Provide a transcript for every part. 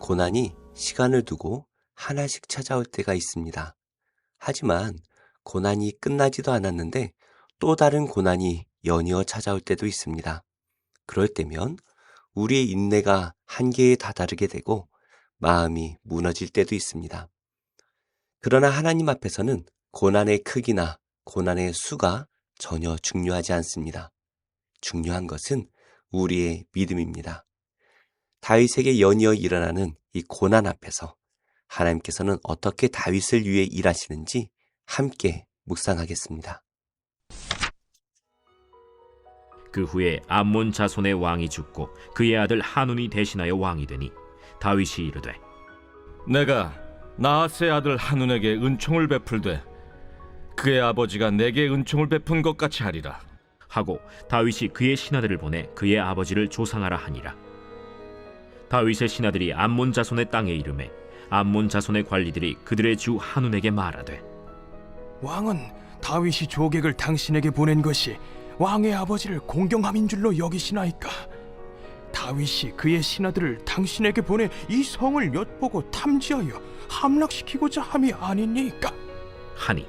고난이 시간을 두고 하나씩 찾아올 때가 있습니다. 하지만 고난이 끝나지도 않았는데 또 다른 고난이 연이어 찾아올 때도 있습니다. 그럴 때면 우리의 인내가 한계에 다다르게 되고 마음이 무너질 때도 있습니다. 그러나 하나님 앞에서는 고난의 크기나 고난의 수가 전혀 중요하지 않습니다. 중요한 것은 우리의 믿음입니다. 다윗에게 연이어 일어나는 이 고난 앞에서 하나님께서는 어떻게 다윗을 위해 일하시는지 함께 묵상하겠습니다. 그 후에 암몬 자손의 왕이 죽고 그의 아들 한운이 대신하여 왕이 되니 다윗이 이르되 내가 나하스의 아들 한운에게 은총을 베풀되 그의 아버지가 내게 은총을 베푼 것 같이 하리라 하고 다윗이 그의 신하들을 보내 그의 아버지를 조상하라 하니라. 다윗의 신하들이 암몬 자손의 땅에 이르매 암몬 자손의 관리들이 그들의 주 한운에게 말하되 왕은 다윗이 조객을 당신에게 보낸 것이 왕의 아버지를 공경함인 줄로 여기시나이까? 다윗이 그의 신하들을 당신에게 보내 이 성을 엿보고 탐지하여 함락시키고자 함이 아니니까? 하니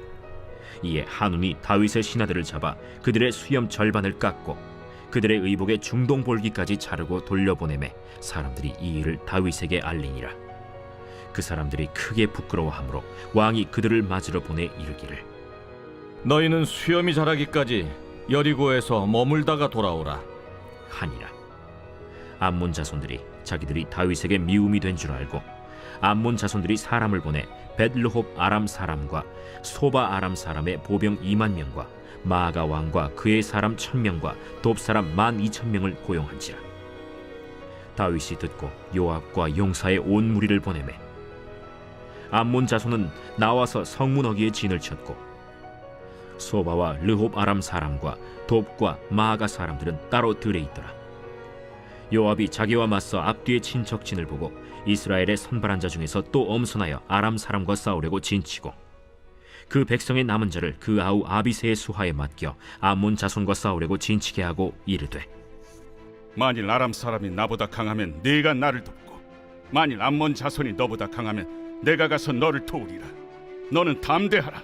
이에 한운이 다윗의 신하들을 잡아 그들의 수염 절반을 깎고 그들의 의복의 중동볼기까지 자르고 돌려보내매 사람들이 이 일을 다윗에게 알리니라. 그 사람들이 크게 부끄러워하므로 왕이 그들을 맞으러 보내 이르기를 너희는 수염이 자라기까지 여리고에서 머물다가 돌아오라 하니라. 암몬 자손들이 자기들이 다윗에게 미움이 된 줄 알고 암몬 자손들이 사람을 보내 벳르홉 아람 사람과 소바 아람 사람의 보병 2만 명과 마아가 왕과 그의 사람 1,000명과 돕 사람 12,000명을 고용한지라. 다윗이 듣고 요압과 용사의 온 무리를 보내매 암몬 자손은 나와서 성문 어귀에 진을 쳤고 소바와 르홉 아람 사람과 돕과 마아가 사람들은 따로 들에 있더라. 요압이 자기와 맞서 앞뒤의 친척진을 보고 이스라엘의 선발한 자 중에서 또 엄선하여 아람 사람과 싸우려고 진치고 그 백성의 남은 자를 그 아우 아비새의 수하에 맡겨 암몬 자손과 싸우려고 진치게 하고 이르되 만일 아람 사람이 나보다 강하면 네가 나를 돕고 만일 암몬 자손이 너보다 강하면 내가 가서 너를 도우리라. 너는 담대하라.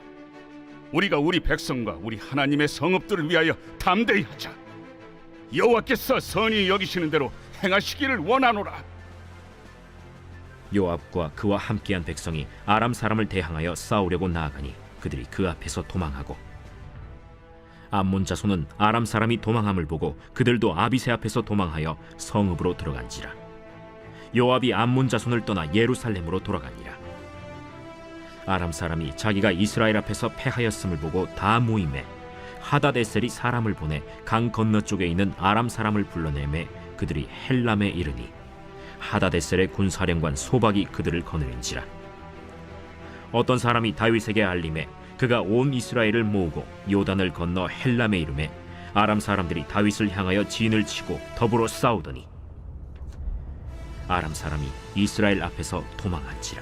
우리가 우리 백성과 우리 하나님의 성읍들을 위하여 담대히 하자. 여호와께서 선히 여기시는 대로 행하시기를 원하노라. 요압과 그와 함께한 백성이 아람 사람을 대항하여 싸우려고 나아가니 그들이 그 앞에서 도망하고 암몬 자손은 아람 사람이 도망함을 보고 그들도 아비새 앞에서 도망하여 성읍으로 들어간지라. 요압이 암몬 자손을 떠나 예루살렘으로 돌아가니라. 아람 사람이 자기가 이스라엘 앞에서 패하였음을 보고 다 모임에 하다데셀이 사람을 보내 강 건너쪽에 있는 아람 사람을 불러내매 그들이 헬람에 이르니 하다데셀의 군사령관 소박이 그들을 거느린지라. 어떤 사람이 다윗에게 알림해 그가 온 이스라엘을 모으고 요단을 건너 헬람에 이르매 아람 사람들이 다윗을 향하여 진을 치고 더불어 싸우더니 아람 사람이 이스라엘 앞에서 도망한지라.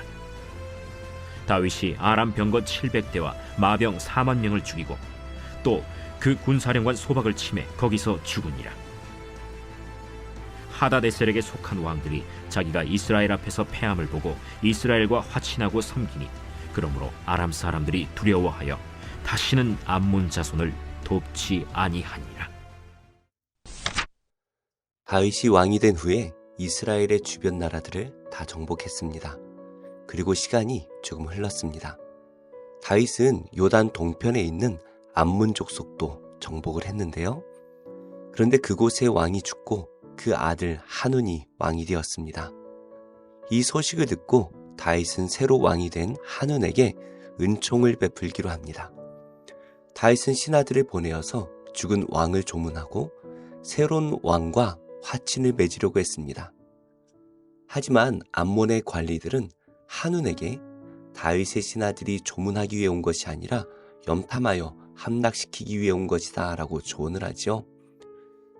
다윗이 아람 병거 700대와 마병 4만 명을 죽이고 또 그 군사령관 소박을 치매 거기서 죽으니라. 하다데셀에게 속한 왕들이 자기가 이스라엘 앞에서 패함을 보고 이스라엘과 화친하고 섬기니 그러므로 아람 사람들이 두려워하여 다시는 암몬 자손을 돕지 아니하니라. 다윗이 왕이 된 후에 이스라엘의 주변 나라들을 다 정복했습니다. 그리고 시간이 조금 흘렀습니다. 다윗은 요단 동편에 있는 암몬 족속도 정복을 했는데요. 그런데 그곳에 왕이 죽고 그 아들 한운이 왕이 되었습니다. 이 소식을 듣고 다윗은 새로 왕이 된 한운에게 은총을 베풀기로 합니다. 다윗은 신하들을 보내어서 죽은 왕을 조문하고 새로운 왕과 화친을 맺으려고 했습니다. 하지만 암몬의 관리들은 한운에게 다윗의 신하들이 조문하기 위해 온 것이 아니라 염탐하여 함락시키기 위해 온 것이다 라고 조언을 하죠.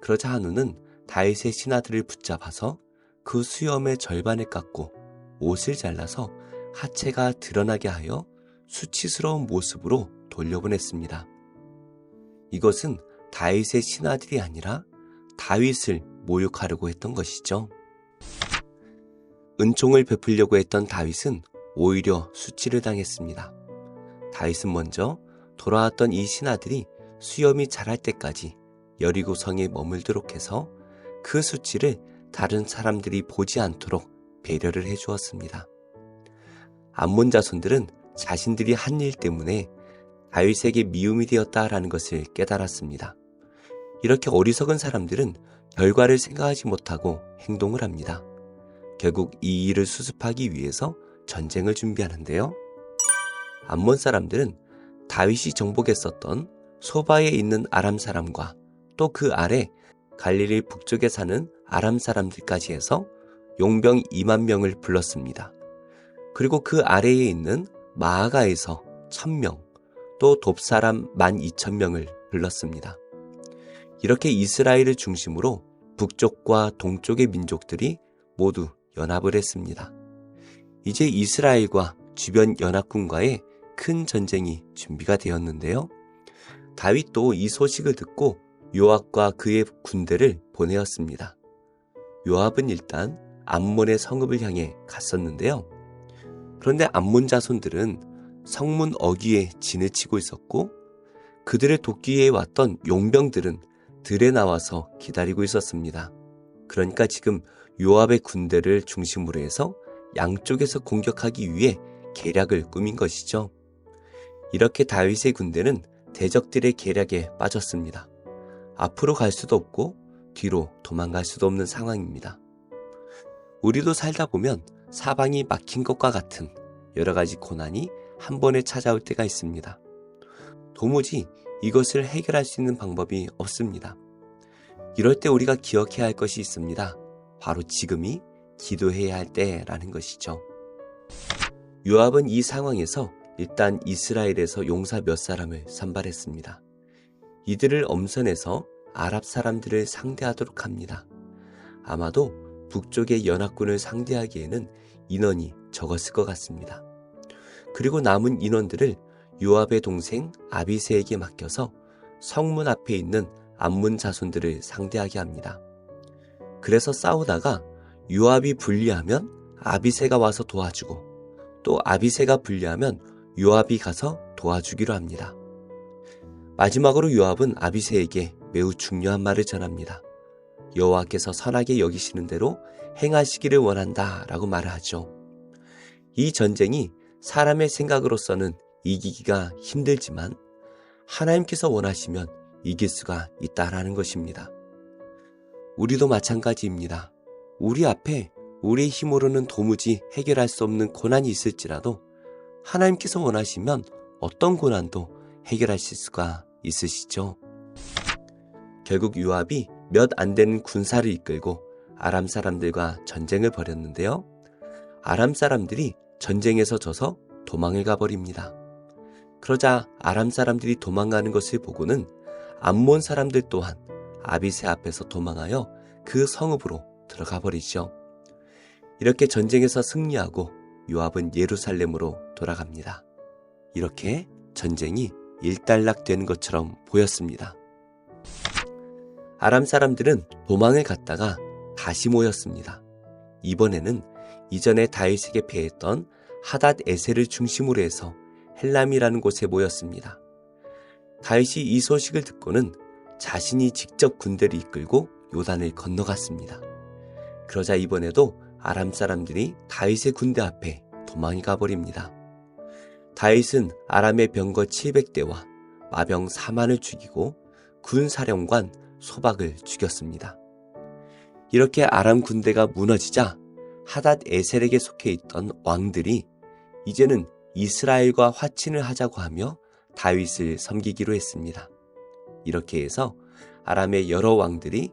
그러자 한운은 다윗의 신하들을 붙잡아서 그 수염의 절반을 깎고 옷을 잘라서 하체가 드러나게 하여 수치스러운 모습으로 돌려보냈습니다. 이것은 다윗의 신하들이 아니라 다윗을 모욕하려고 했던 것이죠. 은총을 베풀려고 했던 다윗은 오히려 수치를 당했습니다. 다윗은 먼저 돌아왔던 이 신하들이 수염이 자랄 때까지 여리고 성에 머물도록 해서 그 수치를 다른 사람들이 보지 않도록 배려를 해주었습니다. 암몬 자손들은 자신들이 한 일 때문에 다윗에게 미움이 되었다라는 것을 깨달았습니다. 이렇게 어리석은 사람들은 결과를 생각하지 못하고 행동을 합니다. 결국 이 일을 수습하기 위해서 전쟁을 준비하는데요. 암몬 사람들은 다윗이 정복했었던 소바에 있는 아람 사람과 또 그 아래 갈릴리 북쪽에 사는 아람 사람들까지 해서 용병 2만 명을 불렀습니다. 그리고 그 아래에 있는 마아가에서 1000명, 또 돕사람 12,000명을 불렀습니다. 이렇게 이스라엘을 중심으로 북쪽과 동쪽의 민족들이 모두 연합을 했습니다. 이제 이스라엘과 주변 연합군과의 큰 전쟁이 준비가 되었는데요. 다윗도 이 소식을 듣고 요압과 그의 군대를 보내었습니다. 요압은 일단 암몬의 성읍을 향해 갔었는데요. 그런데 암몬 자손들은 성문 어귀에 진을 치고 있었고 그들을 돕기 위해 왔던 용병들은 들에 나와서 기다리고 있었습니다. 그러니까 지금 요압의 군대를 중심으로 해서 양쪽에서 공격하기 위해 계략을 꾸민 것이죠. 이렇게 다윗의 군대는 대적들의 계략에 빠졌습니다. 앞으로 갈 수도 없고 뒤로 도망갈 수도 없는 상황입니다. 우리도 살다 보면 사방이 막힌 것과 같은 여러 가지 고난이 한 번에 찾아올 때가 있습니다. 도무지 이것을 해결할 수 있는 방법이 없습니다. 이럴 때 우리가 기억해야 할 것이 있습니다. 바로 지금이 기도해야 할 때라는 것이죠. 요압은 이 상황에서 일단 이스라엘에서 용사 몇 사람을 선발했습니다. 이들을 엄선해서 아랍 사람들을 상대하도록 합니다. 아마도 북쪽의 연합군을 상대하기에는 인원이 적었을 것 같습니다. 그리고 남은 인원들을 요압의 동생 아비새에게 맡겨서 성문 앞에 있는 암몬 자손들을 상대하게 합니다. 그래서 싸우다가 요압이 불리하면 아비새가 와서 도와주고 또 아비새가 불리하면 요압이 가서 도와주기로 합니다. 마지막으로 요압은 아비새에게 매우 중요한 말을 전합니다. 여호와께서 선하게 여기시는 대로 행하시기를 원한다 라고 말을 하죠. 이 전쟁이 사람의 생각으로서는 이기기가 힘들지만 하나님께서 원하시면 이길 수가 있다라는 것입니다. 우리도 마찬가지입니다. 우리 앞에 우리의 힘으로는 도무지 해결할 수 없는 고난이 있을지라도 하나님께서 원하시면 어떤 고난도 해결하실 수가 있으시죠. 결국 요압이 몇 안 되는 군사를 이끌고 아람 사람들과 전쟁을 벌였는데요. 아람 사람들이 전쟁에서 져서 도망을 가버립니다. 그러자 아람 사람들이 도망가는 것을 보고는 암몬 사람들 또한 아비새 앞에서 도망하여 그 성읍으로 들어가 버리죠. 이렇게 전쟁에서 승리하고 요압은 예루살렘으로 돌아갑니다. 이렇게 전쟁이 일단락된 것처럼 보였습니다. 아람 사람들은 도망을 갔다가 다시 모였습니다. 이번에는 이전에 다윗에게 패했던 하닷 에셀을 중심으로 해서 헬람이라는 곳에 모였습니다. 다윗이 이 소식을 듣고는 자신이 직접 군대를 이끌고 요단을 건너갔습니다. 그러자 이번에도 아람 사람들이 다윗의 군대 앞에 도망이 가버립니다. 다윗은 아람의 병거 700대와 마병 4만을 죽이고 군사령관 소박을 죽였습니다. 이렇게 아람 군대가 무너지자 하닷 에셀에게 속해 있던 왕들이 이제는 이스라엘과 화친을 하자고 하며 다윗을 섬기기로 했습니다. 이렇게 해서 아람의 여러 왕들이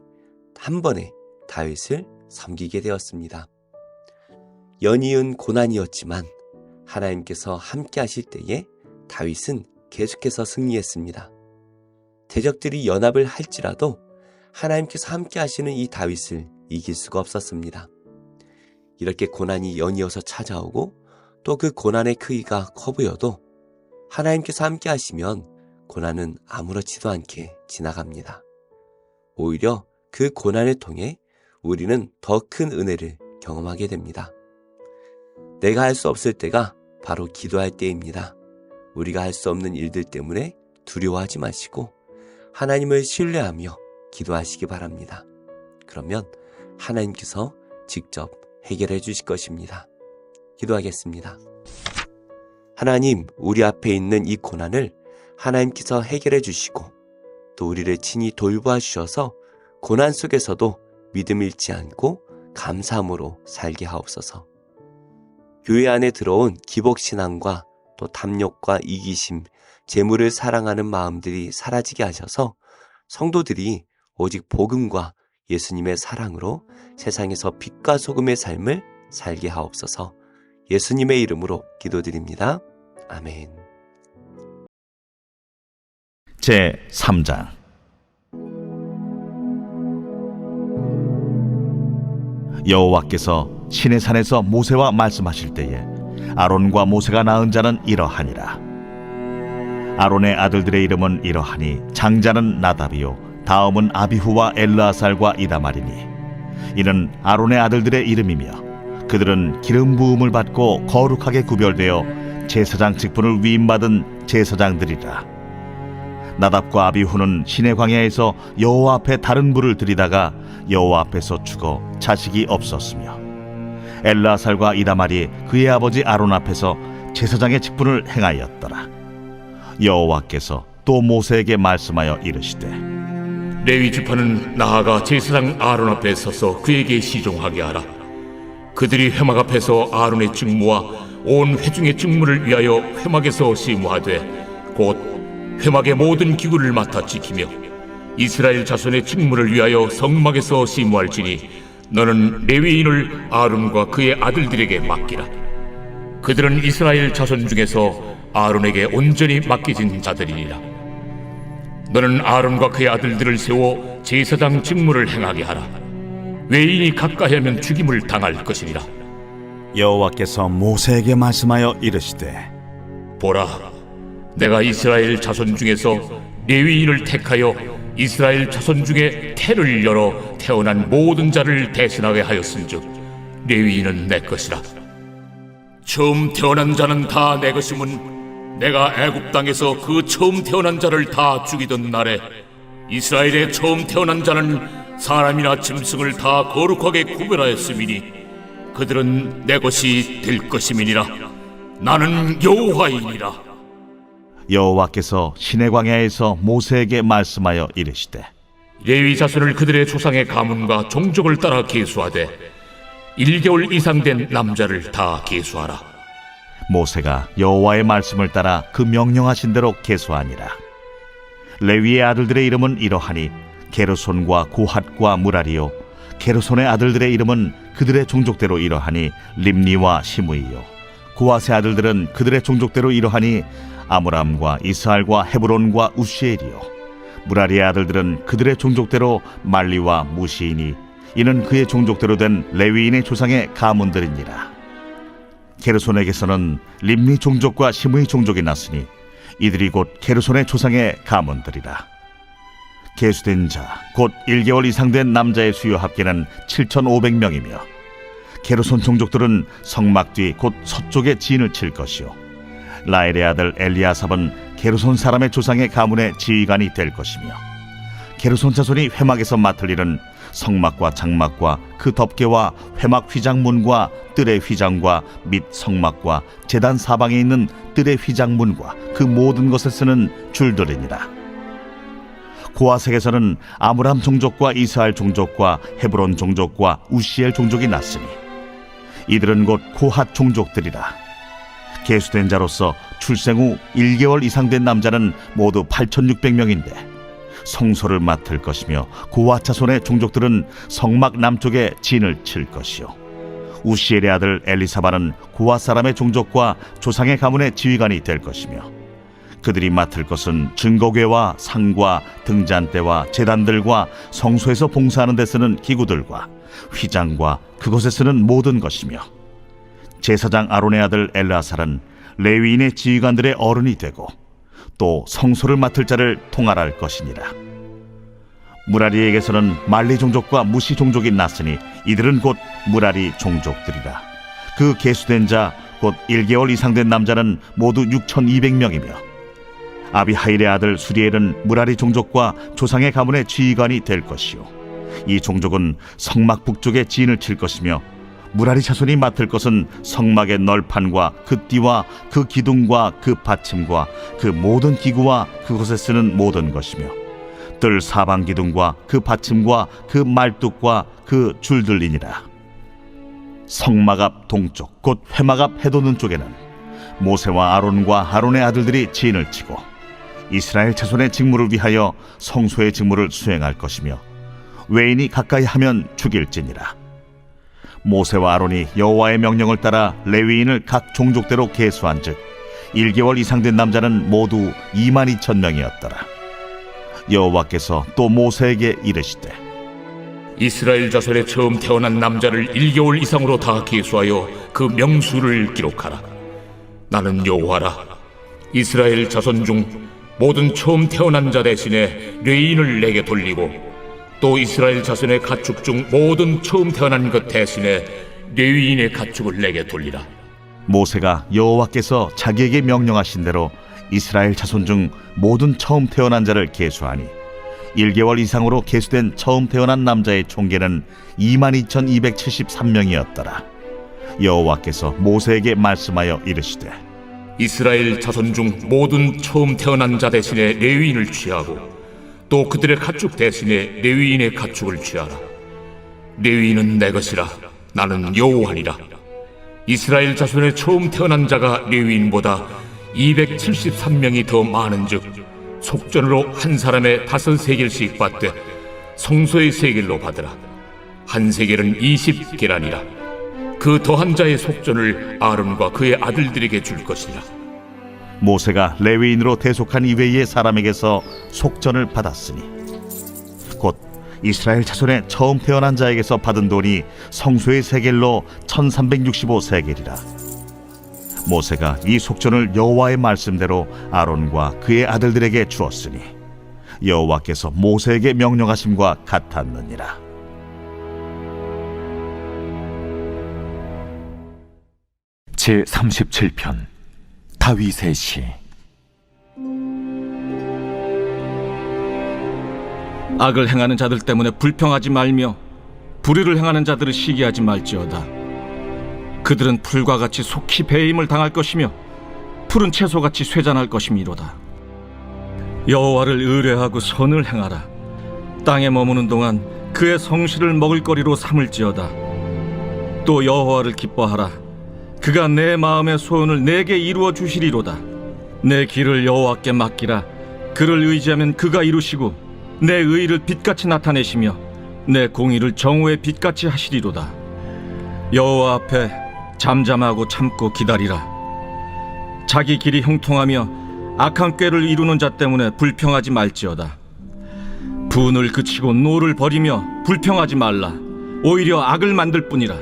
한 번에 다윗을 섬기게 되었습니다. 연이은 고난이었지만 하나님께서 함께 하실 때에 다윗은 계속해서 승리했습니다. 대적들이 연합을 할지라도 하나님께서 함께 하시는 이 다윗을 이길 수가 없었습니다. 이렇게 고난이 연이어서 찾아오고 또 그 고난의 크기가 커 보여도 하나님께서 함께 하시면 고난은 아무렇지도 않게 지나갑니다. 오히려 그 고난을 통해 우리는 더 큰 은혜를 경험하게 됩니다. 내가 할 수 없을 때가 바로 기도할 때입니다. 우리가 할 수 없는 일들 때문에 두려워하지 마시고 하나님을 신뢰하며 기도하시기 바랍니다. 그러면 하나님께서 직접 해결해 주실 것입니다. 기도하겠습니다. 하나님, 우리 앞에 있는 이 고난을 하나님께서 해결해 주시고 또 우리를 친히 돌보아 주셔서 고난 속에서도 믿음 잃지 않고 감사함으로 살게 하옵소서. 교회 안에 들어온 기복신앙과 또 탐욕과 이기심, 재물을 사랑하는 마음들이 사라지게 하셔서 성도들이 오직 복음과 예수님의 사랑으로 세상에서 빛과 소금의 삶을 살게 하옵소서. 예수님의 이름으로 기도드립니다. 아멘. 제 3장. 여호와께서 시내산에서 모세와 말씀하실 때에 아론과 모세가 낳은 자는 이러하니라. 아론의 아들들의 이름은 이러하니 장자는 나답이요 다음은 아비후와 엘르아살과 이다말이니 이는 아론의 아들들의 이름이며 그들은 기름 부음을 받고 거룩하게 구별되어 제사장 직분을 위임받은 제사장들이라. 나답과 아비후는 시내 광야에서 여호와 앞에 다른 불을 들이다가 여호와 앞에서 죽어 자식이 없었으며 엘르아살과 이다말이 그의 아버지 아론 앞에서 제사장의 직분을 행하였더라. 여호와께서 또 모세에게 말씀하여 이르시되 레위 지파는 나아가 제사장 아론 앞에 서서 그에게 시종하게 하라. 그들이 회막 앞에서 아론의 직무와 온 회중의 직무를 위하여 회막에서 시무하되 곧 회막의 모든 기구를 맡아 지키며 이스라엘 자손의 직무를 위하여 성막에서 시무할지니 너는 레위인을 아론과 그의 아들들에게 맡기라. 그들은 이스라엘 자손 중에서 아론에게 온전히 맡겨진 자들이니라. 너는 아론과 그의 아들들을 세워 제사장 직무를 행하게 하라. 외인이 가까이 하면 죽임을 당할 것이니라. 여호와께서 모세에게 말씀하여 이르시되 보라, 내가 이스라엘 자손 중에서 레위인을 택하여 이스라엘 자손 중에 태를 열어 태어난 모든 자를 대신하게 하였은즉 레위인은 내 것이라. 처음 태어난 자는 다 내 것임은 내가 애굽 땅에서 그 처음 태어난 자를 다 죽이던 날에 이스라엘의 처음 태어난 자는 사람이나 짐승을 다 거룩하게 구별하였음이니 그들은 내 것이 될 것임이니라. 나는 여호와이니라. 여호와께서 시내 광야에서 모세에게 말씀하여 이르시되 레위 자손을 그들의 조상의 가문과 종족을 따라 계수하되 1개월 이상 된 남자를 다 계수하라. 모세가 여호와의 말씀을 따라 그 명령하신 대로 계수하니라. 레위의 아들들의 이름은 이러하니 게르손과 고핫과 무라리요 게르손의 아들들의 이름은 그들의 종족대로 이러하니 림니와 시므이요 고핫의 아들들은 그들의 종족대로 이러하니 아므람과 이스할과 헤브론과 우시엘이요 무라리의 아들들은 그들의 종족대로 말리와 무시이니 이는 그의 종족대로 된 레위인의 조상의 가문들이니라. 게르손에게서는 림니 종족과 시므이 종족이 났으니 이들이 곧 게르손의 조상의 가문들이라. 계수된 자 곧 1개월 이상 된 남자의 수요 합계는 7,500명이며 게르손 종족들은 성막 뒤 곧 서쪽에 진을 칠 것이요 라엘의 아들 엘리아삽은 게르손 사람의 조상의 가문의 지휘관이 될 것이며 게르손 자손이 회막에서 맡을 일은 성막과 장막과 그 덮개와 회막 휘장문과 뜰의 휘장과 및 성막과 제단 사방에 있는 뜰의 휘장문과 그 모든 것을 쓰는 줄들이니라. 고아색에서는 아므람 종족과 이스할 종족과 헤브론 종족과 우시엘 종족이 났으니 이들은 곧 고핫 종족들이라. 계수된 자로서 출생 후 1개월 이상 된 남자는 모두 8,600명인데 성소를 맡을 것이며 고핫 자손의 종족들은 성막 남쪽에 진을 칠 것이요 우시엘의 아들 엘리사바는 고핫 사람의 종족과 조상의 가문의 지휘관이 될 것이며 그들이 맡을 것은 증거궤와 상과 등잔대와 제단들과 성소에서 봉사하는 데 쓰는 기구들과 휘장과 그것에 쓰는 모든 것이며 제사장 아론의 아들 엘르아살은 레위인의 지휘관들의 어른이 되고 또 성소를 맡을 자를 통할할 것이니라. 무라리에게서는 말리 종족과 무시 종족이 났으니 이들은 곧 무라리 종족들이라. 그 계수된 자 곧 1개월 이상 된 남자는 모두 6,200명이며 아비하일의 아들 수리엘은 무라리 종족과 조상의 가문의 지휘관이 될 것이요 이 종족은 성막 북쪽에 진을 칠 것이며 무라리 자손이 맡을 것은 성막의 널판과 그 띠와 그 기둥과 그 받침과 그 모든 기구와 그곳에 쓰는 모든 것이며 뜰 사방 기둥과 그 받침과 그 말뚝과 그 줄들이니라. 성막 앞 동쪽 곧 회막 앞 해돋는 쪽에는 모세와 아론과 아론의 아들들이 진을 치고 이스라엘 자손의 직무를 위하여 성소의 직무를 수행할 것이며 외인이 가까이 하면 죽일지니라. 모세와 아론이 여호와의 명령을 따라 레위인을 각 종족대로 계수한즉 1개월 이상 된 남자는 모두 22,000명이었더라. 여호와께서 또 모세에게 이르시되 이스라엘 자손의 처음 태어난 남자를 1개월 이상으로 다 계수하여 그 명수를 기록하라. 나는 여호와라. 이스라엘 자손 중 모든 처음 태어난 자 대신에 레위인을 내게 돌리고 또 이스라엘 자손의 가축 중 모든 처음 태어난 것 대신에 레위인의 가축을 내게 돌리라. 모세가 여호와께서 자기에게 명령하신 대로 이스라엘 자손 중 모든 처음 태어난 자를 계수하니 1개월 이상으로 계수된 처음 태어난 남자의 총계는 22,273명이었더라. 여호와께서 모세에게 말씀하여 이르시되 이스라엘 자손 중 모든 처음 태어난 자 대신에 레위인을 취하고 또 그들의 가축 대신에 레위인의 가축을 취하라. 레위인은 내 것이라. 나는 여호와니라. 이스라엘 자손의 처음 태어난 자가 레위인보다 273명이 더 많은즉 속전으로 한 사람의 5세겔씩 받되 성소의 세겔로 받으라. 한 세겔은 20계란이라. 그 더한 자의 속전을 아론과 그의 아들들에게 줄 것이라. 모세가 레위인으로 대속한 이외의 사람에게서 속전을 받았으니 곧 이스라엘 자손의 처음 태어난 자에게서 받은 돈이 성소의 세겔로 1365세겔이라. 모세가 이 속전을 여호와의 말씀대로 아론과 그의 아들들에게 주었으니 여호와께서 모세에게 명령하심과 같았느니라. 제37편 다윗의 시. 악을 행하는 자들 때문에 불평하지 말며 불의를 행하는 자들을 시기하지 말지어다. 그들은 풀과 같이 속히 배임을 당할 것이며 푸른 채소같이 쇠잔할 것이미로다. 여호와를 의뢰하고 선을 행하라. 땅에 머무는 동안 그의 성실을 먹을거리로 삼을지어다. 또 여호와를 기뻐하라. 그가 내 마음의 소원을 내게 이루어 주시리로다. 내 길을 여호와께 맡기라. 그를 의지하면 그가 이루시고 내 의를 빛같이 나타내시며 내 공의를 정오의 빛같이 하시리로다. 여호와 앞에 잠잠하고 참고 기다리라. 자기 길이 형통하며 악한 꾀를 이루는 자 때문에 불평하지 말지어다. 분을 그치고 노를 버리며 불평하지 말라. 오히려 악을 만들 뿐이라.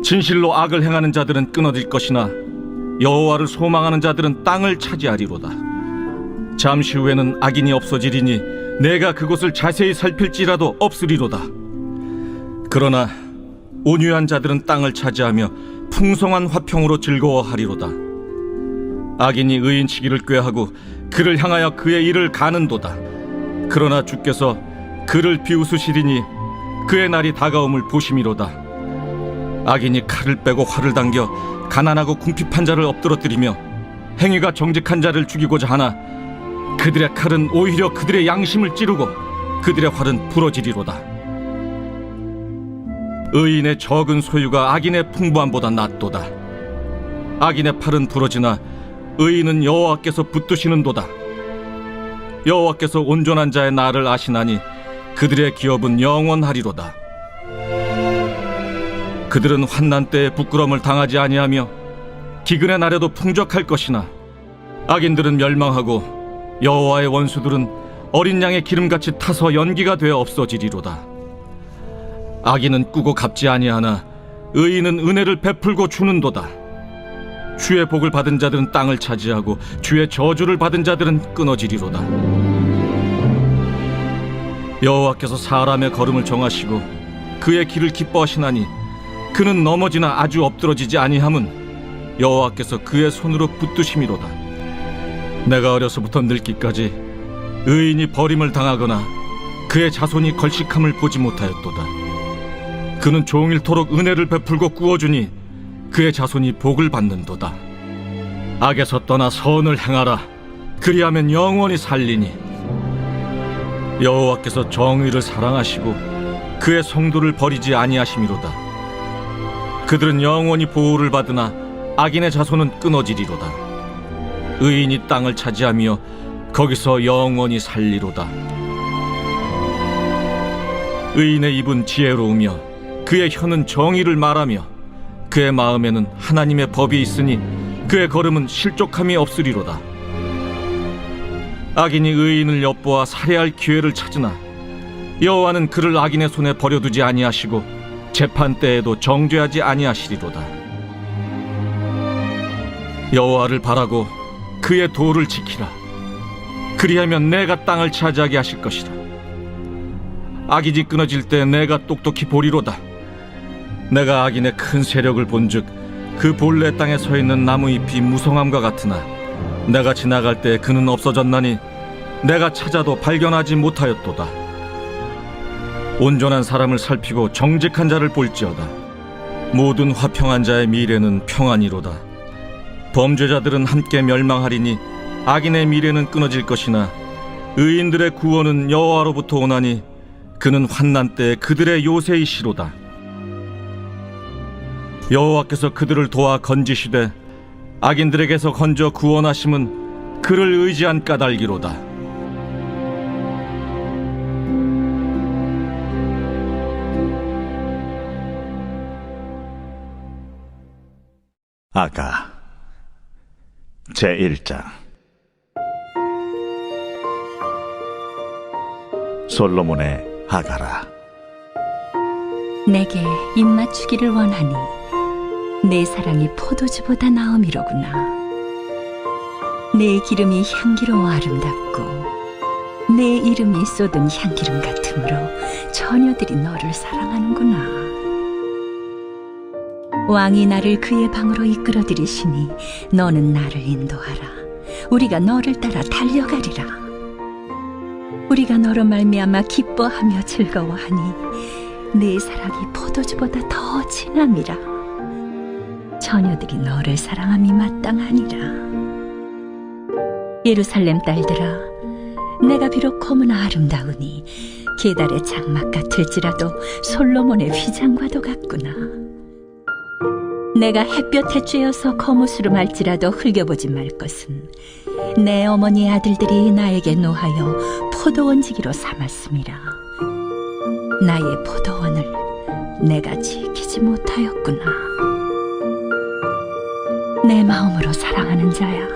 진실로 악을 행하는 자들은 끊어질 것이나 여호와를 소망하는 자들은 땅을 차지하리로다. 잠시 후에는 악인이 없어지리니 내가 그곳을 자세히 살필지라도 없으리로다. 그러나 온유한 자들은 땅을 차지하며 풍성한 화평으로 즐거워하리로다. 악인이 의인치기를 꾀하고 그를 향하여 그의 일을 가는도다. 그러나 주께서 그를 비웃으시리니 그의 날이 다가옴을 보심이로다. 악인이 칼을 빼고 활을 당겨 가난하고 궁핍한 자를 엎드러뜨리며 행위가 정직한 자를 죽이고자 하나 그들의 칼은 오히려 그들의 양심을 찌르고 그들의 활은 부러지리로다. 의인의 적은 소유가 악인의 풍부함보다 낫도다. 악인의 팔은 부러지나 의인은 여호와께서 붙드시는도다. 여호와께서 온전한 자의 날을 아시나니 그들의 기업은 영원하리로다. 그들은 환난 때에 부끄러움을 당하지 아니하며 기근의 날에도 풍족할 것이나 악인들은 멸망하고 여호와의 원수들은 어린 양의 기름같이 타서 연기가 되어 없어지리로다. 악인은 꾸고 갚지 아니하나 의인은 은혜를 베풀고 주는도다. 주의 복을 받은 자들은 땅을 차지하고 주의 저주를 받은 자들은 끊어지리로다. 여호와께서 사람의 걸음을 정하시고 그의 길을 기뻐하시나니 그는 넘어지나 아주 엎드러지지 아니함은 여호와께서 그의 손으로 붙드심이로다. 내가 어려서부터 늙기까지 의인이 버림을 당하거나 그의 자손이 걸식함을 보지 못하였도다. 그는 종일토록 은혜를 베풀고 구워주니 그의 자손이 복을 받는도다. 악에서 떠나 선을 행하라. 그리하면 영원히 살리니. 여호와께서 정의를 사랑하시고 그의 성도를 버리지 아니하심이로다. 그들은 영원히 보호를 받으나 악인의 자손은 끊어지리로다. 의인이 땅을 차지하며 거기서 영원히 살리로다. 의인의 입은 지혜로우며 그의 혀는 정의를 말하며 그의 마음에는 하나님의 법이 있으니 그의 걸음은 실족함이 없으리로다. 악인이 의인을 엿보아 살해할 기회를 찾으나 여호와는 그를 악인의 손에 버려두지 아니하시고 재판 때에도 정죄하지 아니하시리로다. 여호와를 바라고 그의 도를 지키라. 그리하면 내가 땅을 차지하게 하실 것이라. 악인이 끊어질 때 내가 똑똑히 보리로다. 내가 악인의 큰 세력을 본즉 그 본래 땅에 서 있는 나무잎이 무성함과 같으나 내가 지나갈 때 그는 없어졌나니 내가 찾아도 발견하지 못하였도다. 온전한 사람을 살피고 정직한 자를 볼지어다. 모든 화평한 자의 미래는 평안이로다. 범죄자들은 함께 멸망하리니 악인의 미래는 끊어질 것이나 의인들의 구원은 여호와로부터 오나니 그는 환난 때 그들의 요새이시로다. 여호와께서 그들을 도와 건지시되 악인들에게서 건져 구원하심은 그를 의지한 까닭이로다. 아가 제1장. 솔로몬의 아가라. 내게 입맞추기를 원하니 내 사랑이 포도주보다 나음이로구나. 내 기름이 향기로워 아름답고 내 이름이 쏟은 향기름 같으므로 처녀들이 너를 사랑하는구나. 왕이 나를 그의 방으로 이끌어들이시니 너는 나를 인도하라. 우리가 너를 따라 달려가리라. 우리가 너로 말미암아 기뻐하며 즐거워하니 내 사랑이 포도주보다 더 진함이라. 처녀들이 너를 사랑함이 마땅하니라. 예루살렘 딸들아, 내가 비록 검으나 아름다우니 게달의 장막 같을지라도 솔로몬의 휘장과도 같구나. 내가 햇볕에 쬐어서 거무스름할지라도 흘겨보지 말 것은 내 어머니의 아들들이 나에게 노하여 포도원지기로 삼았음이라. 나의 포도원을 내가 지키지 못하였구나. 내 마음으로 사랑하는 자야,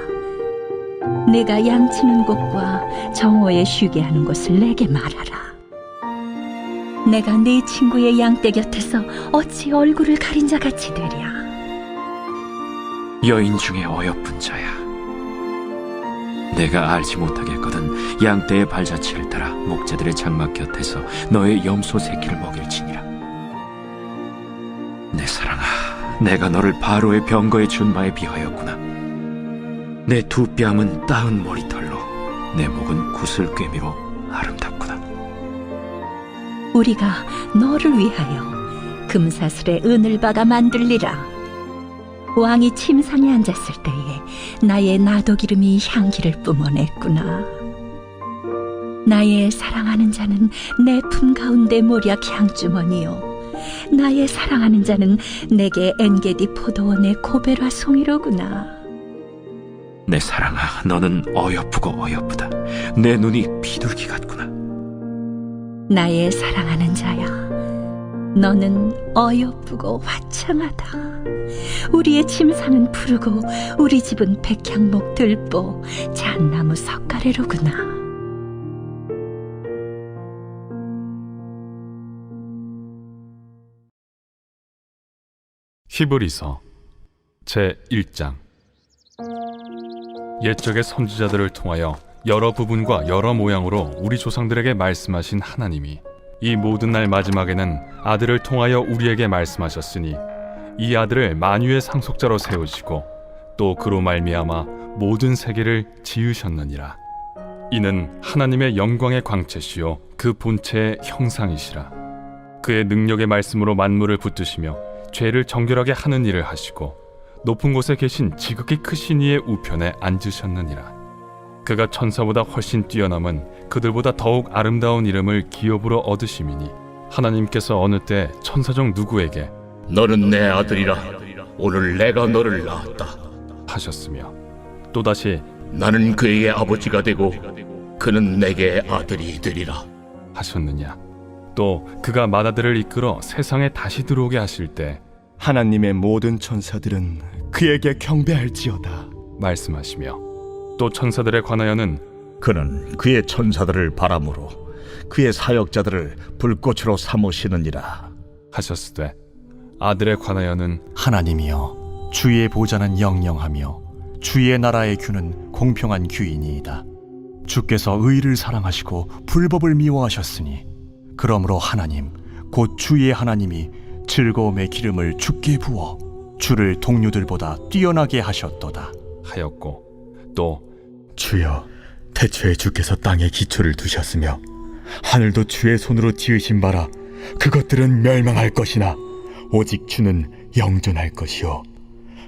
내가 양치는 곳과 정오에 쉬게 하는 곳을 내게 말하라. 내가 네 친구의 양떼 곁에서 어찌 얼굴을 가린 자 같이 되랴. 여인 중에 어여쁜 자야, 내가 알지 못하겠거든 양떼의 발자취를 따라 목자들의 장막 곁에서 너의 염소 새끼를 먹일지니라. 내 사랑아, 내가 너를 바로의 병거의 준마에 비하였구나. 내 두 뺨은 따은 머리털로 내 목은 구슬꿰미로 아름답구나. 우리가 너를 위하여 금사슬에 은을 박아 만들리라. 왕이 침상에 앉았을 때에 나의 나도기름이 향기를 뿜어냈구나. 나의 사랑하는 자는 내 품 가운데 모략 향주머니요, 나의 사랑하는 자는 내게 엔게디 포도원의 고베라 송이로구나. 내 사랑아, 너는 어여쁘고 어여쁘다. 내 눈이 비둘기 같구나. 나의 사랑하는 자야, 너는 어여쁘고 화창하다. 우리의 침상은 푸르고 우리 집은 백향목 들보 잣나무 석가래로구나. 히브리서 제1장. 옛적의 선지자들을 통하여 여러 부분과 여러 모양으로 우리 조상들에게 말씀하신 하나님이 이 모든 날 마지막에는 아들을 통하여 우리에게 말씀하셨으니 이 아들을 만유의 상속자로 세우시고 또 그로 말미암아 모든 세계를 지으셨느니라. 이는 하나님의 영광의 광채시요 그 본체의 형상이시라. 그의 능력의 말씀으로 만물을 붙드시며 죄를 정결하게 하는 일을 하시고 높은 곳에 계신 지극히 크신 이의 우편에 앉으셨느니라. 그가 천사보다 훨씬 뛰어남은 그들보다 더욱 아름다운 이름을 기업으로 얻으심이니 하나님께서 어느 때 천사 중 누구에게 너는 내 아들이라 오늘 내가 너를 낳았다 하셨으며 또다시 나는 그에게 아버지가 되고 그는 내게 아들이 되리라 하셨느냐. 또 그가 맏아들을 이끌어 세상에 다시 들어오게 하실 때 하나님의 모든 천사들은 그에게 경배할지어다 말씀하시며 또 천사들에 관하여는 그는 그의 천사들을 바람으로 그의 사역자들을 불꽃으로 삼으시느니라 하셨으되 아들에 관하여는 하나님이여 주의 보좌는 영영하며 주의 나라의 규는 공평한 규이니이다. 주께서 의를 사랑하시고 불법을 미워하셨으니 그러므로 하나님 곧 주의 하나님이 즐거움의 기름을 주께 부어 주를 동료들보다 뛰어나게 하셨도다 하였고 또 주여 태초에 주께서 땅에 기초를 두셨으며 하늘도 주의 손으로 지으신 바라 그것들은 멸망할 것이나 오직 주는 영존할 것이요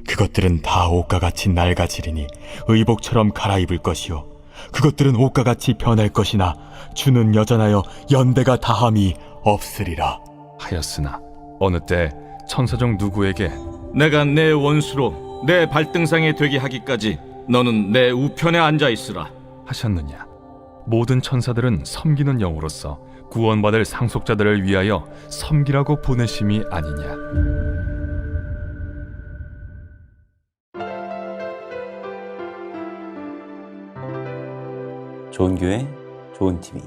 그것들은 다 옷과 같이 낡아지리니 의복처럼 갈아입을 것이요 그것들은 옷과 같이 변할 것이나 주는 여전하여 연대가 다함이 없으리라 하였으나 어느 때 천사 중 누구에게 내가 내 원수로 내 발등상에 되게 하기까지 너는 내 우편에 앉아 있으라 하셨느냐. 모든 천사들은 섬기는 영으로서 구원받을 상속자들을 위하여 섬기라고 보내심이 아니냐. 좋은 교회, 좋은 TV